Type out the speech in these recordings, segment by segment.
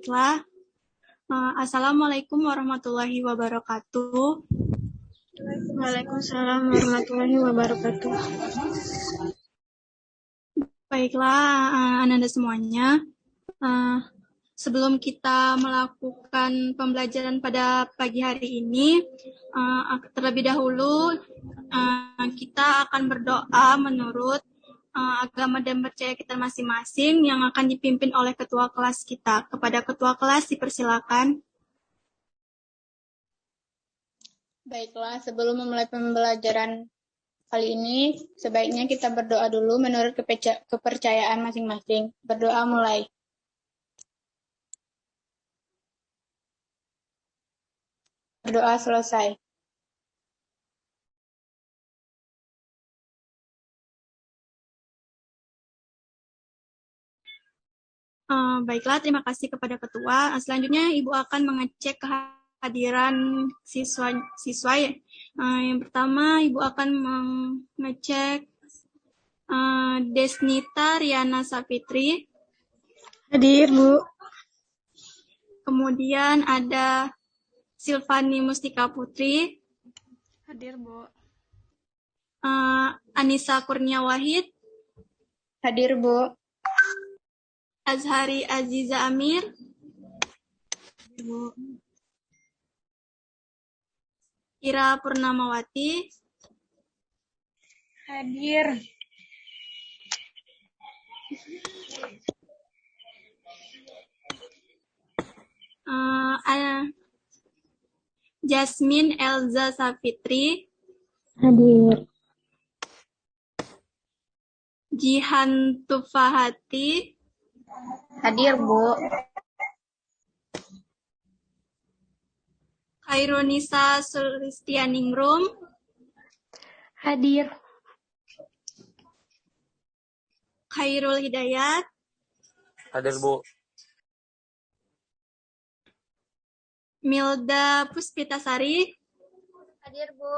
Baiklah. Assalamualaikum warahmatullahi wabarakatuh. Waalaikumsalam warahmatullahi wabarakatuh. Baiklah, Ananda semuanya. Sebelum kita melakukan pembelajaran pada pagi hari ini, terlebih dahulu kita akan berdoa menurut agama dan percaya kita masing-masing yang akan dipimpin oleh ketua kelas kita. Kepada ketua kelas dipersilakan. Baiklah, sebelum memulai pembelajaran kali ini, sebaiknya kita berdoa dulu menurut kepercayaan masing-masing. Berdoa mulai. Berdoa selesai. Baiklah, terima kasih kepada ketua. Selanjutnya Ibu akan mengecek kehadiran siswa ya. Yang pertama Ibu akan mengecek Desnita Riana Sapitri. Hadir, Bu. Kemudian ada Silvani Mustika Putri. Hadir, Bu. Anissa Kurnia Wahid. Hadir, Bu. Azhari Aziza Amir. Bu. Ira Purnamawati. Hadir. Jasmine Elza Safitri. Hadir. Jihan Tufahati. Hadir, Bu. Khairunisa Sulistianingrum. Hadir. Khairul Hidayat. Hadir, Bu. Milda Puspitasari. Hadir, Bu.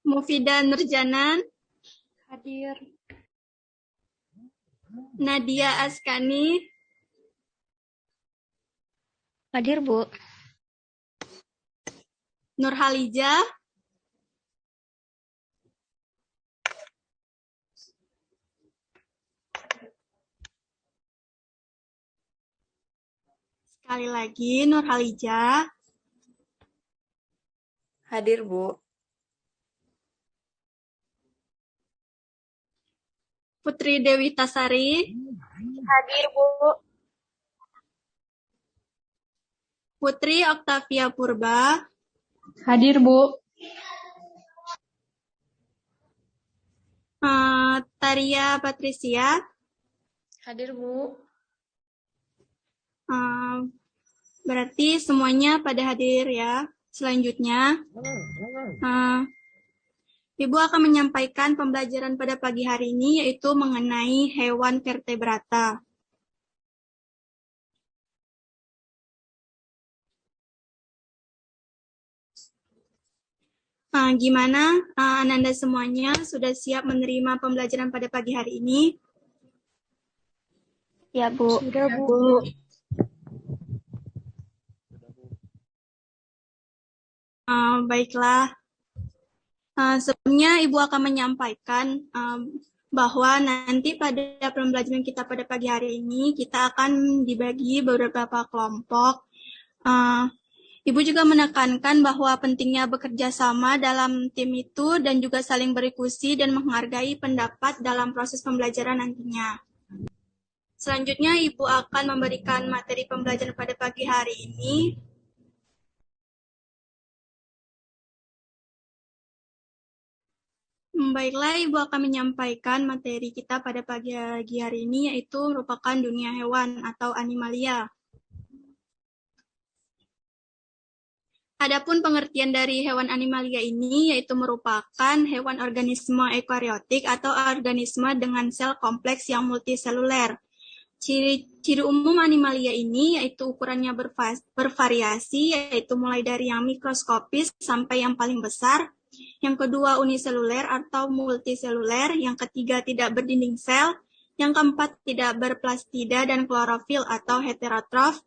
Mufida Nurjanan. Hadir. Nadia Askani. Hadir, Bu. Nurhalija. Sekali lagi, Nurhalija. Hadir, Bu. Putri Dewi Tasari. Hadir, Bu. Putri Oktavia Purba. Hadir, Bu. Taria Patricia. Hadir, Bu. Berarti semuanya pada hadir ya. Selanjutnya, Ibu akan menyampaikan pembelajaran pada pagi hari ini yaitu mengenai hewan vertebrata. Gimana Ananda semuanya sudah siap menerima pembelajaran pada pagi hari ini? Ya, Bu. Sudah, Bu. Baiklah. Sebelumnya Ibu akan menyampaikan bahwa nanti pada pembelajaran kita pada pagi hari ini kita akan dibagi beberapa kelompok. Ibu juga menekankan bahwa pentingnya bekerja sama dalam tim itu dan juga saling berdiskusi dan menghargai pendapat dalam proses pembelajaran nantinya. Selanjutnya Ibu akan memberikan materi pembelajaran pada pagi hari ini. Baiklah, Ibu akan menyampaikan materi kita pada pagi hari ini yaitu merupakan dunia hewan atau animalia. Adapun pengertian dari hewan animalia ini yaitu merupakan hewan organisme eukariotik atau organisme dengan sel kompleks yang multiseluler. Ciri umum animalia ini yaitu ukurannya bervariasi, yaitu mulai dari yang mikroskopis sampai yang paling besar. Yang kedua uniseluler atau multiseluler. Yang ketiga tidak berdinding sel. Yang keempat, tidak berplastida dan klorofil atau heterotrof.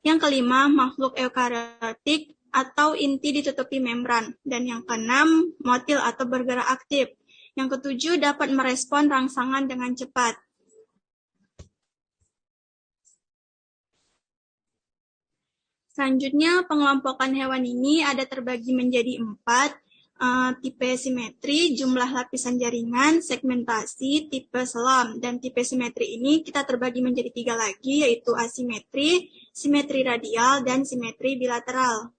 Yang kelima, makhluk eukariotik atau inti ditutupi membran. Dan yang keenam, motil atau bergerak aktif. Yang ketujuh, dapat merespon rangsangan dengan cepat. Selanjutnya, pengelompokan hewan ini ada terbagi menjadi 4, tipe simetri, jumlah lapisan jaringan, segmentasi, tipe selam. Dan tipe simetri ini kita terbagi menjadi 3 lagi, yaitu asimetri, simetri radial, dan simetri bilateral.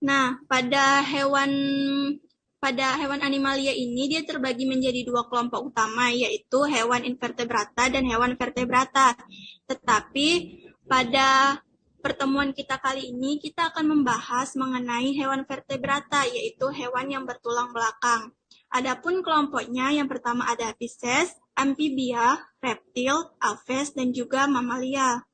Nah, pada hewan animalia ini dia terbagi menjadi 2 kelompok utama, yaitu hewan invertebrata dan hewan vertebrata. Tetapi pada pertemuan kita kali ini kita akan membahas mengenai hewan vertebrata, yaitu hewan yang bertulang belakang. Adapun kelompoknya yang pertama ada Pisces, amfibia, reptil, aves, dan juga mamalia.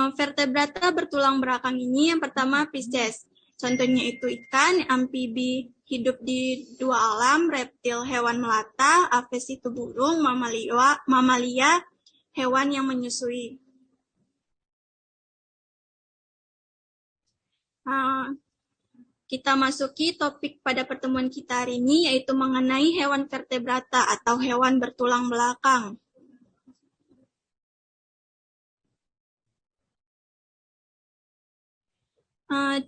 Vertebrata bertulang belakang ini yang pertama Pisces. Contohnya itu ikan, amfibi hidup di 2 alam, reptil hewan melata, aves itu burung, mamalia hewan yang menyusui. Kita masuki topik pada pertemuan kita hari ini, yaitu mengenai hewan vertebrata atau hewan bertulang belakang.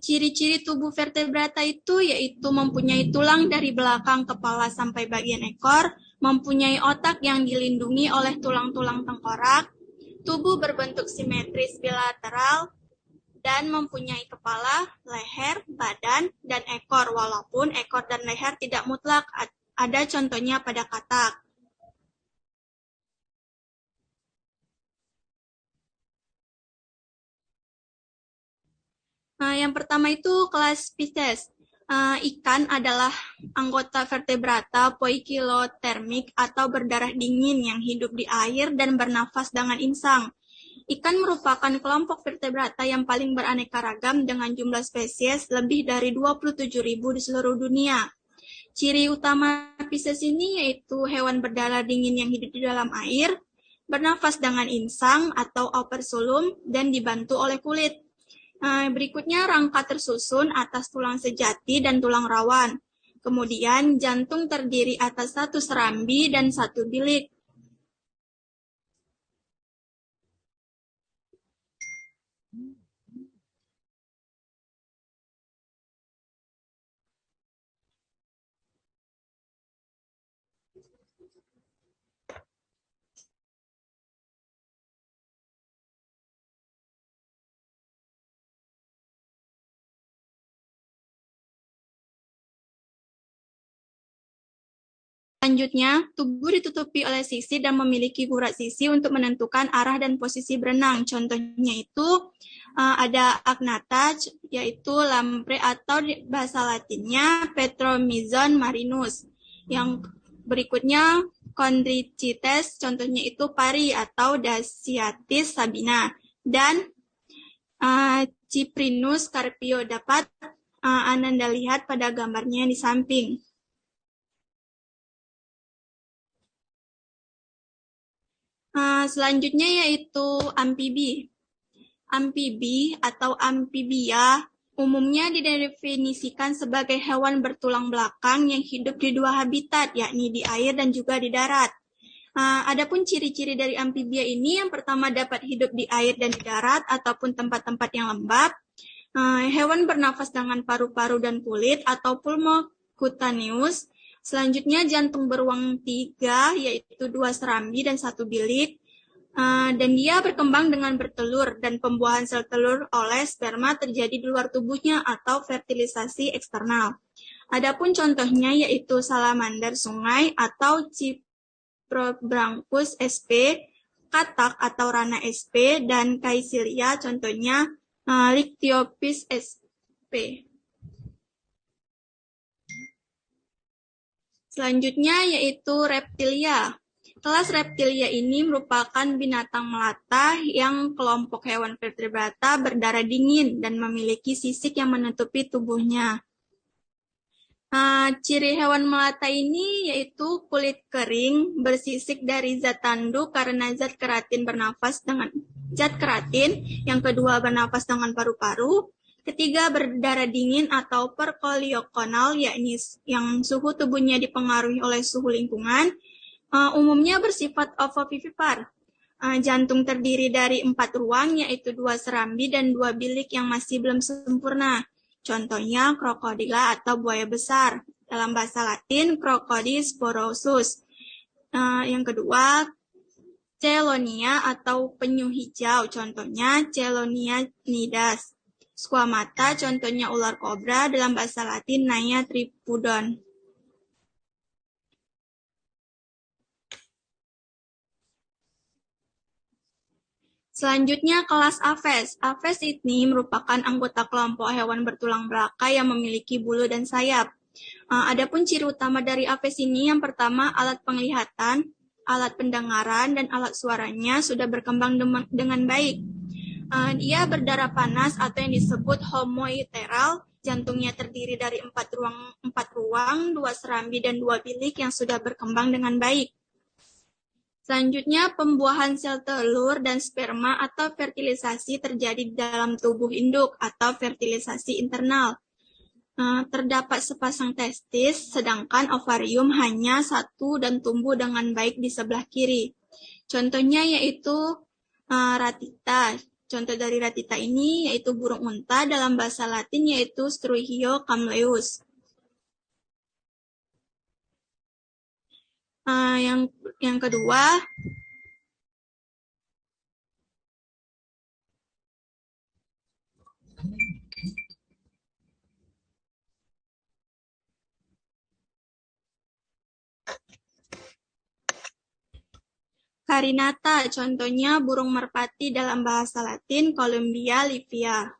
Ciri-ciri tubuh vertebrata itu yaitu mempunyai tulang dari belakang kepala sampai bagian ekor, mempunyai otak yang dilindungi oleh tulang-tulang tengkorak, tubuh berbentuk simetris bilateral, dan mempunyai kepala, leher, badan, dan ekor, walaupun ekor dan leher tidak mutlak, ada contohnya pada katak. Yang pertama itu kelas Pisces. Ikan adalah anggota vertebrata poikilotermik atau berdarah dingin yang hidup di air dan bernafas dengan insang. Ikan merupakan kelompok vertebrata yang paling beraneka ragam dengan jumlah spesies lebih dari 27.000 di seluruh dunia. Ciri utama Pisces ini yaitu hewan berdarah dingin yang hidup di dalam air, bernafas dengan insang atau operculum, dan dibantu oleh kulit. Berikutnya rangka tersusun atas tulang sejati dan tulang rawan. Kemudian jantung terdiri atas 1 serambi dan 1 bilik. Selanjutnya, tubuh ditutupi oleh sisi dan memiliki urat sisi untuk menentukan arah dan posisi berenang. Contohnya itu ada agnatha, yaitu lamprey atau bahasa latinnya Petromyzon marinus. Yang berikutnya Chondrichthyes, contohnya itu pari atau Dasyiatis sabina. Dan Cyprinus carpio dapat Anda lihat pada gambarnya di samping. Selanjutnya yaitu amfibi. Amfibi atau amfibia umumnya didefinisikan sebagai hewan bertulang belakang yang hidup di 2 habitat, yakni di air dan juga di darat. Adapun ciri-ciri dari amfibia ini, yang pertama dapat hidup di air dan di darat ataupun tempat-tempat yang lembab. Hewan bernafas dengan paru-paru dan kulit atau pulmocutaneous. Selanjutnya jantung beruang 3, yaitu 2 serambi dan 1 bilik. Dan dia berkembang dengan bertelur dan pembuahan sel telur oleh sperma terjadi di luar tubuhnya atau fertilisasi eksternal. Adapun contohnya yaitu salamander sungai atau Ciprobranchus sp, katak atau rana sp, dan Caesilia contohnya Lichthiopis sp. Selanjutnya yaitu reptilia. Kelas Reptilia ini merupakan binatang melata yang kelompok hewan vertebrata berdarah dingin dan memiliki sisik yang menutupi tubuhnya. Ciri hewan melata ini yaitu kulit kering, bersisik dari zat tanduk karena zat keratin bernafas dengan zat keratin, yang kedua bernafas dengan paru-paru, ketiga berdarah dingin atau perkoliokonal, yakni yang suhu tubuhnya dipengaruhi oleh suhu lingkungan, umumnya bersifat ovovivipar. Jantung terdiri dari 4 ruang, yaitu 2 serambi dan 2 bilik yang masih belum sempurna. Contohnya krokodila atau buaya besar. Dalam bahasa Latin, Crocodis sporosus. Yang kedua, Chelonia atau penyu hijau. Contohnya Chelonia nidus. Squamata, contohnya ular kobra. Dalam bahasa Latin, Naia tripudon. Selanjutnya, kelas Aves. Aves ini merupakan anggota kelompok hewan bertulang belakang yang memiliki bulu dan sayap. Adapun ciri utama dari Aves ini, yang pertama alat penglihatan, alat pendengaran, dan alat suaranya sudah berkembang dengan baik. Dia berdarah panas atau yang disebut homoiteral, jantungnya terdiri dari 4 ruang, 2 serambi, dan 2 bilik yang sudah berkembang dengan baik. Selanjutnya, pembuahan sel telur dan sperma atau fertilisasi terjadi di dalam tubuh induk atau fertilisasi internal. Terdapat sepasang testis, sedangkan ovarium hanya satu dan tumbuh dengan baik di sebelah kiri. Contohnya yaitu ratita. Contoh dari ratita ini yaitu burung unta, dalam bahasa Latin yaitu Struhio camleus. Yang kedua, Carinata, contohnya burung merpati dalam bahasa Latin Columbia livia.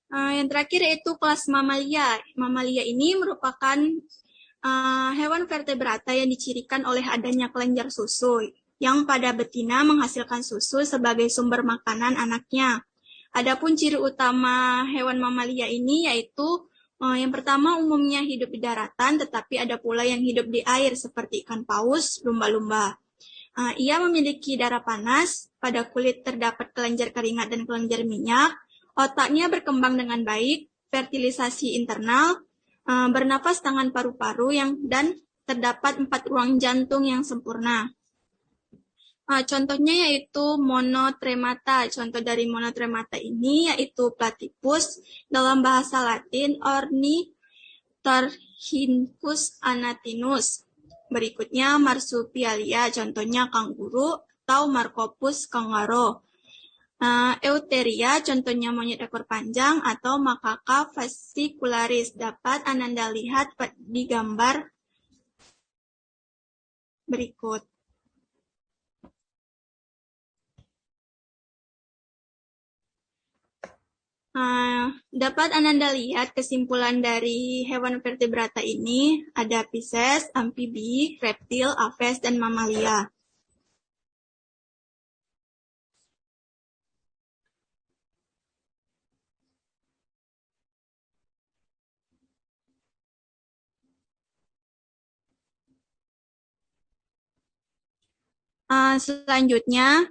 Yang terakhir yaitu kelas mamalia. Mamalia ini merupakan hewan vertebrata yang dicirikan oleh adanya kelenjar susu, yang pada betina menghasilkan susu sebagai sumber makanan anaknya. Adapun ciri utama hewan mamalia ini yaitu yang pertama umumnya hidup di daratan, tetapi ada pula yang hidup di air seperti ikan paus, lumba-lumba. Ia memiliki darah panas, pada kulit terdapat kelenjar keringat dan kelenjar minyak, otaknya berkembang dengan baik, fertilisasi internal, bernafas tangan paru-paru dan terdapat 4 ruang jantung yang sempurna. Contohnya yaitu monotremata. Contoh dari monotremata ini yaitu platypus, dalam bahasa Latin Ornithorhynchus anatinus. Berikutnya marsupialia, contohnya kanguru atau Marcopus kangaroo. Euteria, contohnya monyet ekor panjang atau Macaca fascicularis, dapat Ananda lihat di gambar berikut. Dapat Ananda lihat kesimpulan dari hewan vertebrata ini, ada Pisces, amfibi, reptil, aves, dan mamalia. Selanjutnya,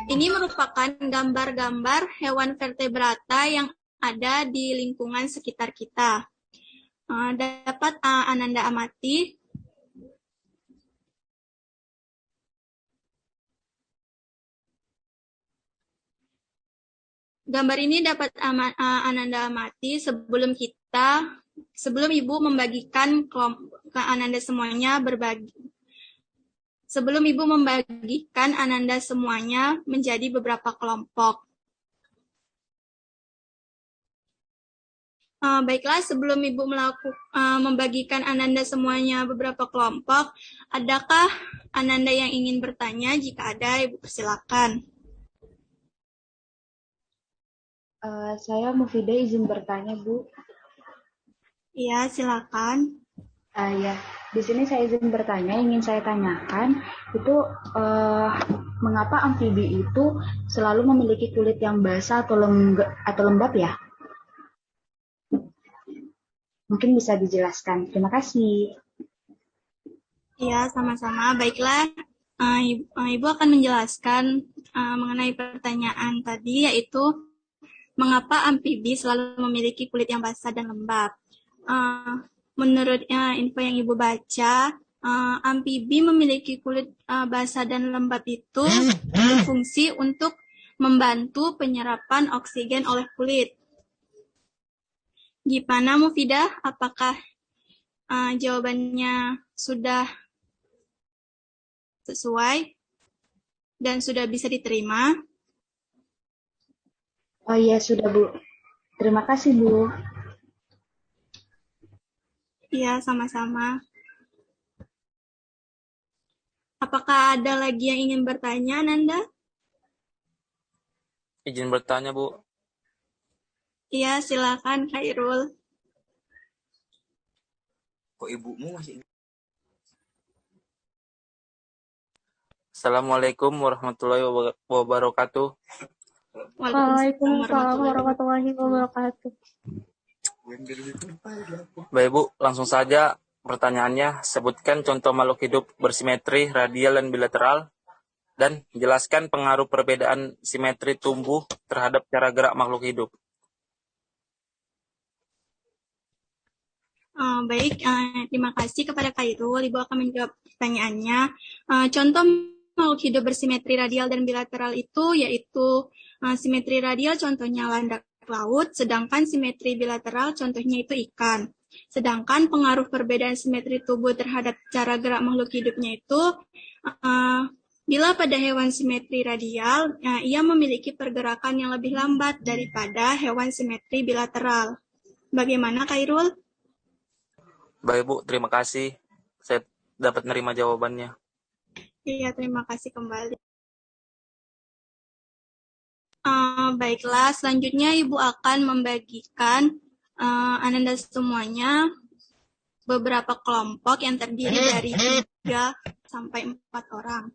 ini merupakan gambar-gambar hewan vertebrata yang ada di lingkungan sekitar kita. Dapat Ananda amati. Gambar ini dapat Ananda amati sebelum Ibu membagikan ke Ananda semuanya Sebelum Ibu membagikan Ananda semuanya menjadi beberapa kelompok. Baiklah, sebelum Ibu membagikan Ananda semuanya beberapa kelompok, adakah Ananda yang ingin bertanya? Jika ada, Ibu persilakan. Saya Mufidah izin bertanya, Bu. Iya, silakan. Ya, di sini saya izin bertanya, ingin saya tanyakan itu mengapa amfibi itu selalu memiliki kulit yang basah atau lembab ya? Mungkin bisa dijelaskan. Terima kasih. Ya, sama-sama. Baiklah, Ibu akan menjelaskan mengenai pertanyaan tadi, yaitu mengapa amfibi selalu memiliki kulit yang basah dan lembab. Menurut info yang Ibu baca, amfibi memiliki kulit basah dan lembab itu berfungsi untuk membantu penyerapan oksigen oleh kulit. Gimana Mufidah? Apakah jawabannya sudah sesuai dan sudah bisa diterima? Oh iya, sudah Bu. Terima kasih Bu. Iya, sama-sama. Apakah ada lagi yang ingin bertanya, Nanda? Izin bertanya, Bu. Iya, silakan Khairul. Kok ibumu masih? Assalamualaikum warahmatullahi wabarakatuh. Waalaikumsalam warahmatullahi wabarakatuh. Baik, Bu, langsung saja pertanyaannya. Sebutkan contoh makhluk hidup bersimetri radial dan bilateral dan jelaskan pengaruh perbedaan simetri tumbuh terhadap cara gerak makhluk hidup. Baik, terima kasih kepada Khairul. Ibu akan menjawab pertanyaannya. Contoh makhluk hidup bersimetri radial dan bilateral itu yaitu simetri radial contohnya landak laut, sedangkan simetri bilateral contohnya itu ikan. Sedangkan pengaruh perbedaan simetri tubuh terhadap cara gerak makhluk hidupnya itu bila pada hewan simetri radial, ia memiliki pergerakan yang lebih lambat daripada hewan simetri bilateral. Bagaimana Khairul? Baik, Bu, terima kasih. Saya dapat menerima jawabannya. Iya, terima kasih kembali. Baiklah, selanjutnya Ibu akan membagikan Ananda semuanya beberapa kelompok yang terdiri dari 3 sampai 4 orang.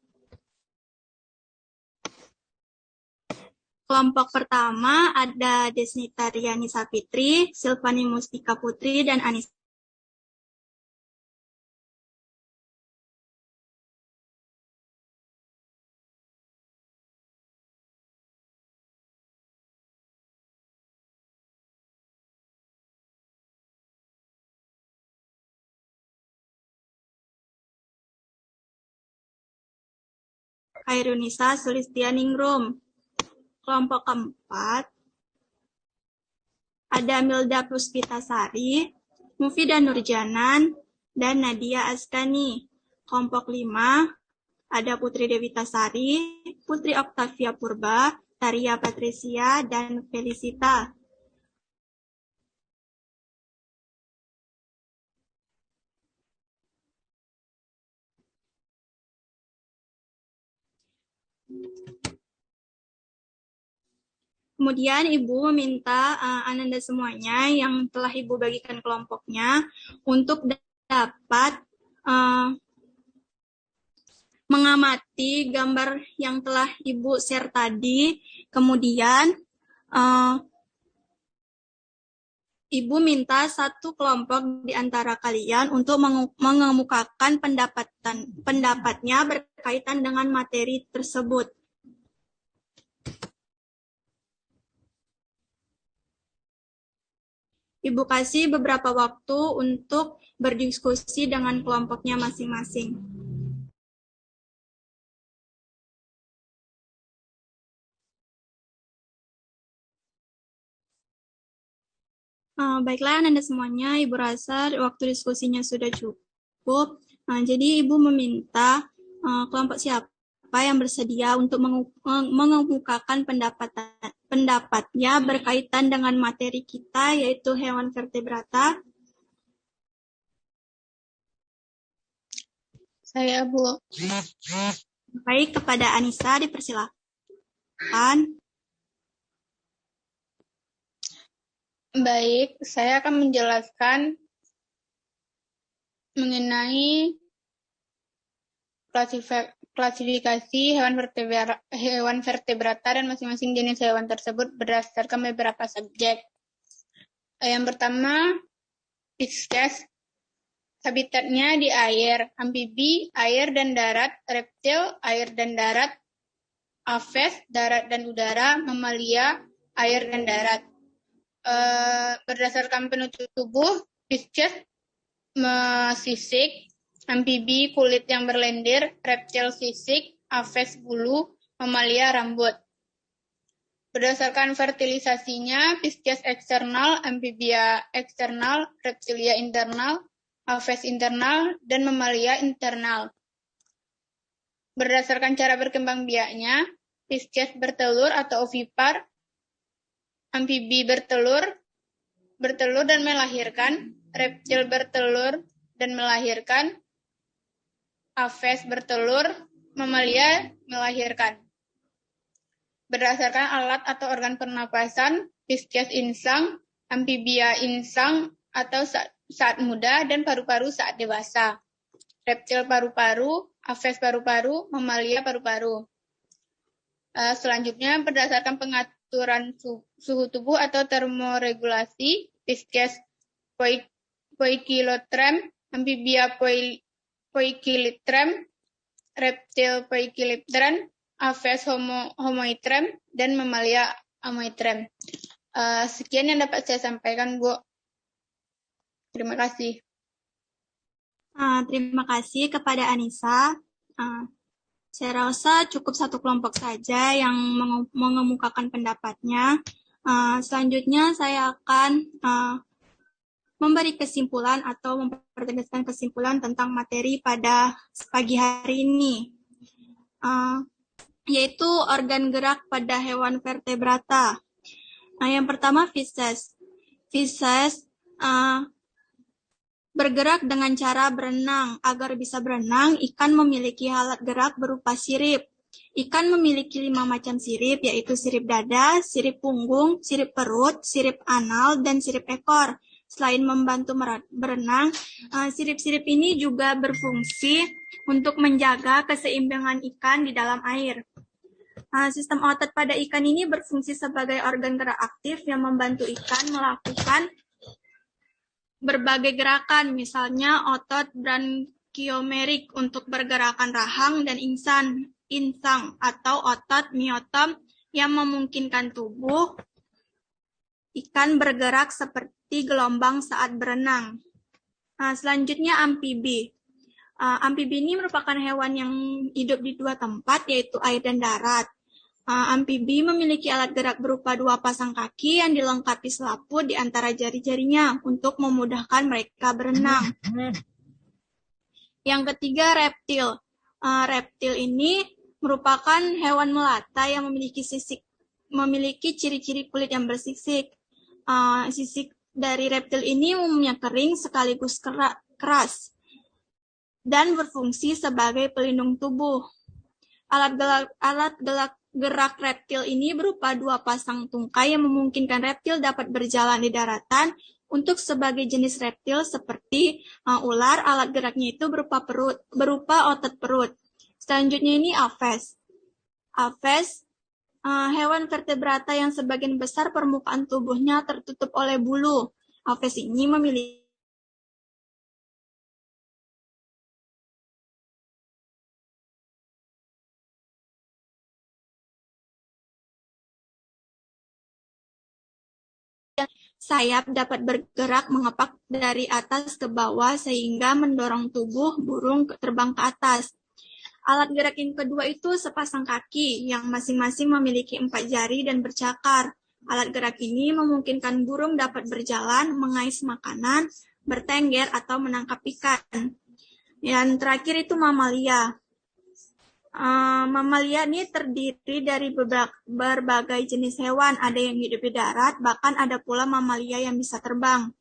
Kelompok pertama ada Desnita Riani Sapitri, Silvani Mustika Putri, dan Anis. Khairunisa Sulistianingrum. Kelompok keempat ada Milda Puspitasari, Mufidah Nurjanan, dan Nadia Askani. Kelompok 5 ada Putri Dewitasari, Putri Oktavia Purba, Taria Patricia, dan Felicita. Kemudian Ibu meminta Ananda semuanya yang telah Ibu bagikan kelompoknya untuk dapat mengamati gambar yang telah Ibu share tadi. Kemudian Ibu minta satu kelompok di antara kalian untuk mengemukakan pendapatnya berkaitan dengan materi tersebut. Ibu kasih beberapa waktu untuk berdiskusi dengan kelompoknya masing-masing. Baiklah, Anda semuanya, Ibu rasa waktu diskusinya sudah cukup. Jadi Ibu meminta kelompok siapa yang bersedia untuk mengemukakan pendapatnya berkaitan dengan materi kita, yaitu hewan vertebrata. Saya, Bu. Baik, kepada Anissa dipersilakan. Baik, saya akan menjelaskan mengenai klasifikasi hewan vertebrata dan masing-masing jenis hewan tersebut berdasarkan beberapa subjek. Yang pertama, Pisces. Habitatnya di air, amfibi, air dan darat, reptil, air dan darat, aves, darat dan udara, mamalia, air dan darat. Berdasarkan penutup tubuh, Pisces sisik, amfibi kulit yang berlendir, reptil sisik, aves bulu, mamalia rambut. Berdasarkan fertilisasinya, Pisces eksternal, amfibia eksternal, reptilia internal, aves internal, dan mamalia internal. Berdasarkan cara berkembang biaknya, Pisces bertelur atau ovipar, amfibi bertelur dan melahirkan, reptil bertelur dan melahirkan, aves bertelur, mamalia melahirkan. Berdasarkan alat atau organ pernapasan, Pisces insang, amfibia insang atau saat muda, dan paru-paru saat dewasa. Reptil paru-paru, aves paru-paru, mamalia paru-paru. Selanjutnya, berdasarkan pengaturan suhu tubuh atau termoregulasi, Pisces poikilotrem, amfibia poikilitrem, reptil poikilitrem, aves homoitrem, dan mamalia amoitrem. Sekian yang dapat saya sampaikan, Bu. Terima kasih. Terima kasih kepada Anissa. Saya rasa cukup satu kelompok saja yang mengemukakan pendapatnya. Selanjutnya saya akan memberi kesimpulan atau mempertegaskan kesimpulan tentang materi pada pagi hari ini, yaitu organ gerak pada hewan vertebrata. Yang pertama, Pisces. Pisces bergerak dengan cara berenang. Agar bisa berenang, ikan memiliki alat gerak berupa sirip. Ikan memiliki 5 macam sirip, yaitu sirip dada, sirip punggung, sirip perut, sirip anal, dan sirip ekor. Selain membantu berenang, sirip-sirip ini juga berfungsi untuk menjaga keseimbangan ikan di dalam air. Sistem otot pada ikan ini berfungsi sebagai organ gerak aktif yang membantu ikan melakukan berbagai gerakan, misalnya otot brankiomerik untuk pergerakan rahang dan insang, atau otot miotom yang memungkinkan tubuh ikan bergerak seperti gelombang saat berenang. Selanjutnya, amfibi. Amfibi ini merupakan hewan yang hidup di 2 tempat, yaitu air dan darat. Amfibi memiliki alat gerak berupa 2 pasang kaki yang dilengkapi selaput di antara jari-jarinya untuk memudahkan mereka berenang. Yang ketiga, reptil. Reptil ini merupakan hewan melata yang memiliki ciri-ciri kulit yang bersisik. Sisik dari reptil ini umumnya kering sekaligus keras dan berfungsi sebagai pelindung tubuh. Alat gerak reptil ini berupa 2 pasang tungkai yang memungkinkan reptil dapat berjalan di daratan. Untuk sebagai jenis reptil seperti ular, alat geraknya itu berupa otot perut. Selanjutnya ini aves. Aves, hewan vertebrata yang sebagian besar permukaan tubuhnya tertutup oleh bulu. Aves ini memiliki sayap dapat bergerak mengepak dari atas ke bawah sehingga mendorong tubuh burung terbang ke atas. Alat gerak yang kedua itu sepasang kaki yang masing-masing memiliki 4 jari dan bercakar. Alat gerak ini memungkinkan burung dapat berjalan, mengais makanan, bertengger, atau menangkap ikan. Yang terakhir itu mamalia. Mamalia ini terdiri dari berbagai jenis hewan, ada yang hidup di darat, bahkan ada pula mamalia yang bisa terbang.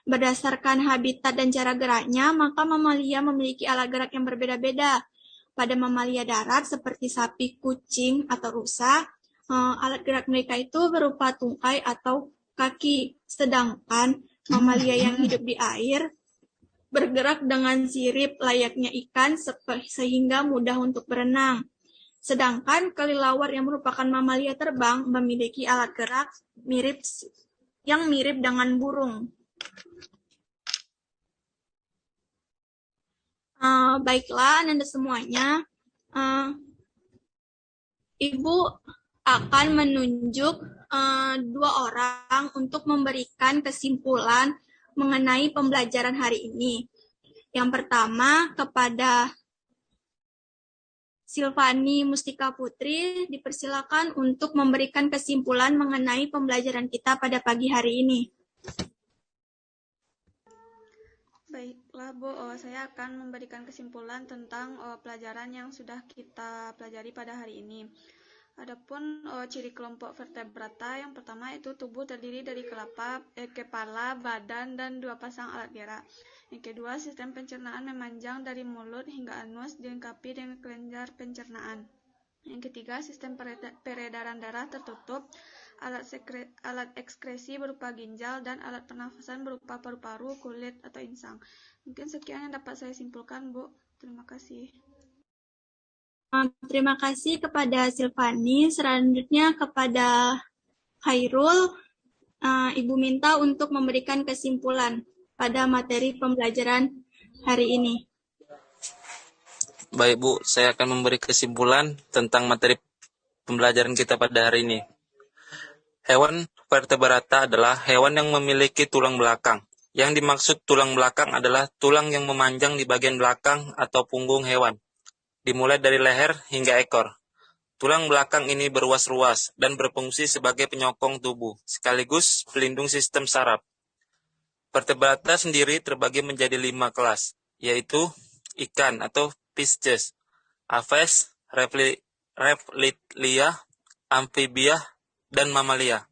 Berdasarkan habitat dan cara geraknya, maka mamalia memiliki alat gerak yang berbeda-beda. Pada mamalia darat seperti sapi, kucing, atau rusa, alat gerak mereka itu berupa tungkai atau kaki. Sedangkan mamalia yang hidup di air bergerak dengan sirip layaknya ikan sehingga mudah untuk berenang. Sedangkan kelelawar yang merupakan mamalia terbang memiliki alat gerak yang mirip dengan burung. Baiklah, Anda semuanya. Ibu akan menunjuk 2 orang untuk memberikan kesimpulan mengenai pembelajaran hari ini. Yang pertama, kepada Silvani Mustika Putri, dipersilakan untuk memberikan kesimpulan mengenai pembelajaran kita pada pagi hari ini. Baiklah Bu, saya akan memberikan kesimpulan tentang pelajaran yang sudah kita pelajari pada hari ini. Adapun ciri kelompok vertebrata, yang pertama itu tubuh terdiri dari kepala, badan, dan 2 pasang alat gerak. Yang kedua, sistem pencernaan memanjang dari mulut hingga anus dilengkapi dengan kelenjar pencernaan. Yang ketiga, sistem peredaran darah tertutup, alat ekskresi berupa ginjal, dan alat pernafasan berupa paru-paru, kulit, atau insang. Mungkin sekian yang dapat saya simpulkan, Bu. Terima kasih. Terima kasih kepada Silvani. Selanjutnya kepada Khairul, Ibu minta untuk memberikan kesimpulan pada materi pembelajaran hari ini. Baik Bu, saya akan memberi kesimpulan tentang materi pembelajaran kita pada hari ini. Hewan vertebrata adalah hewan yang memiliki tulang belakang. Yang dimaksud tulang belakang adalah tulang yang memanjang di bagian belakang atau punggung hewan, dimulai dari leher hingga ekor. Tulang belakang ini berruas-ruas dan berfungsi sebagai penyokong tubuh, sekaligus pelindung sistem saraf. Vertebrata sendiri terbagi menjadi 5 kelas, yaitu ikan atau fishes, aves, reptilia, amfibia, dan mamalia.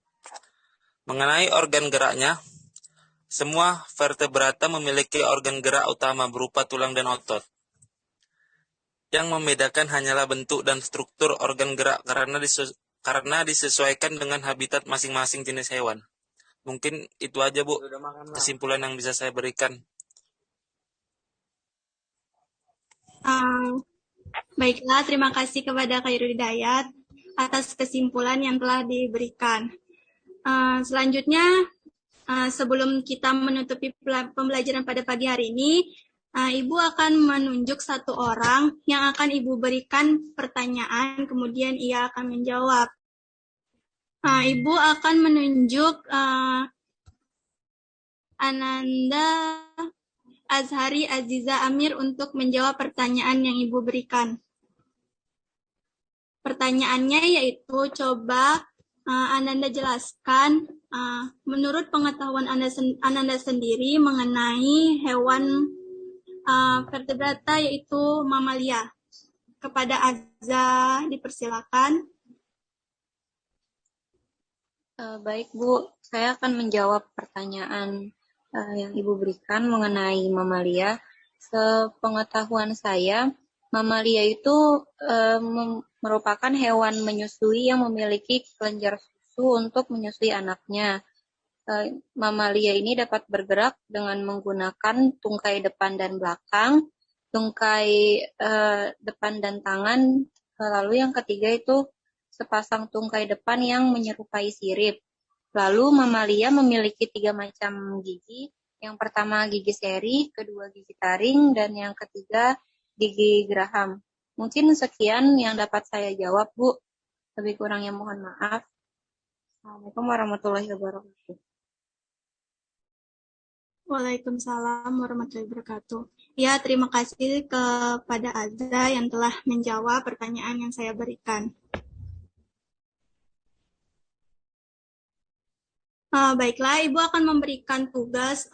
Mengenai organ geraknya, semua vertebrata memiliki organ gerak utama berupa tulang dan otot. Yang membedakan hanyalah bentuk dan struktur organ gerak karena disesuaikan dengan habitat masing-masing jenis hewan. Mungkin itu aja Bu, kesimpulan yang bisa saya berikan. Baiklah, terima kasih kepada Khairul Hidayat atas kesimpulan yang telah diberikan. Selanjutnya, sebelum kita menutupi pembelajaran pada pagi hari ini, Ibu akan menunjuk 1 orang yang akan Ibu berikan pertanyaan, kemudian ia akan menjawab. Ibu akan menunjuk Ananda Azhari Aziza Amir untuk menjawab pertanyaan yang Ibu berikan. Pertanyaannya yaitu, coba Ananda jelaskan menurut pengetahuan Ananda sendiri mengenai hewan vertebrata yaitu mamalia. Kepada Azza dipersilakan. Baik Bu, saya akan menjawab pertanyaan yang Ibu berikan mengenai mamalia. Sepengetahuan saya, mamalia itu merupakan hewan menyusui yang memiliki kelenjar susu untuk menyusui anaknya. Mamalia ini dapat bergerak dengan menggunakan tungkai depan dan belakang, tungkai depan dan tangan, lalu yang ketiga itu sepasang tungkai depan yang menyerupai sirip. Lalu mamalia memiliki 3 macam gigi. Yang pertama gigi seri, kedua gigi taring, dan yang ketiga gigi geraham. Mungkin sekian yang dapat saya jawab, Bu. Lebih kurangnya mohon maaf. Assalamualaikum warahmatullahi wabarakatuh. Waalaikumsalam warahmatullahi wabarakatuh. Ya, terima kasih kepada Azza yang telah menjawab pertanyaan yang saya berikan. Baiklah, Ibu akan memberikan tugas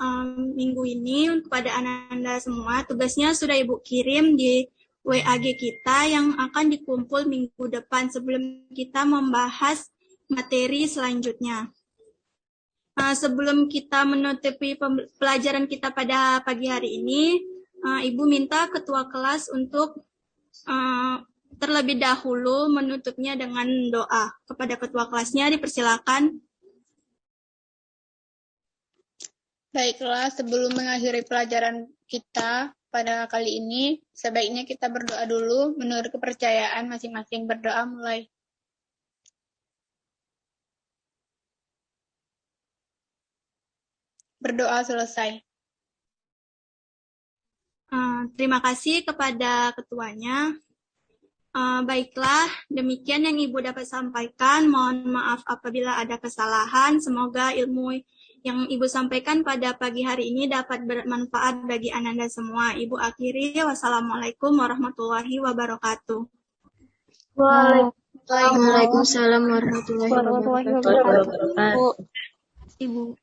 minggu ini kepada Ananda semua. Tugasnya sudah Ibu kirim di WAG kita yang akan dikumpul minggu depan sebelum kita membahas materi selanjutnya. Sebelum kita menutupi pelajaran kita pada pagi hari ini, Ibu minta ketua kelas untuk terlebih dahulu menutupnya dengan doa. Kepada ketua kelasnya dipersilakan. Baiklah, sebelum mengakhiri pelajaran kita pada kali ini, sebaiknya kita berdoa dulu menurut kepercayaan masing-masing. Berdoa mulai. Berdoa selesai. Terima kasih kepada ketuanya. Baiklah, demikian yang Ibu dapat sampaikan. Mohon maaf apabila ada kesalahan. Semoga ilmu yang Ibu sampaikan pada pagi hari ini dapat bermanfaat bagi Ananda semua. Ibu akhiri, wassalamualaikum warahmatullahi wabarakatuh. Waalaikumsalam warahmatullahi wabarakatuh. Ibu.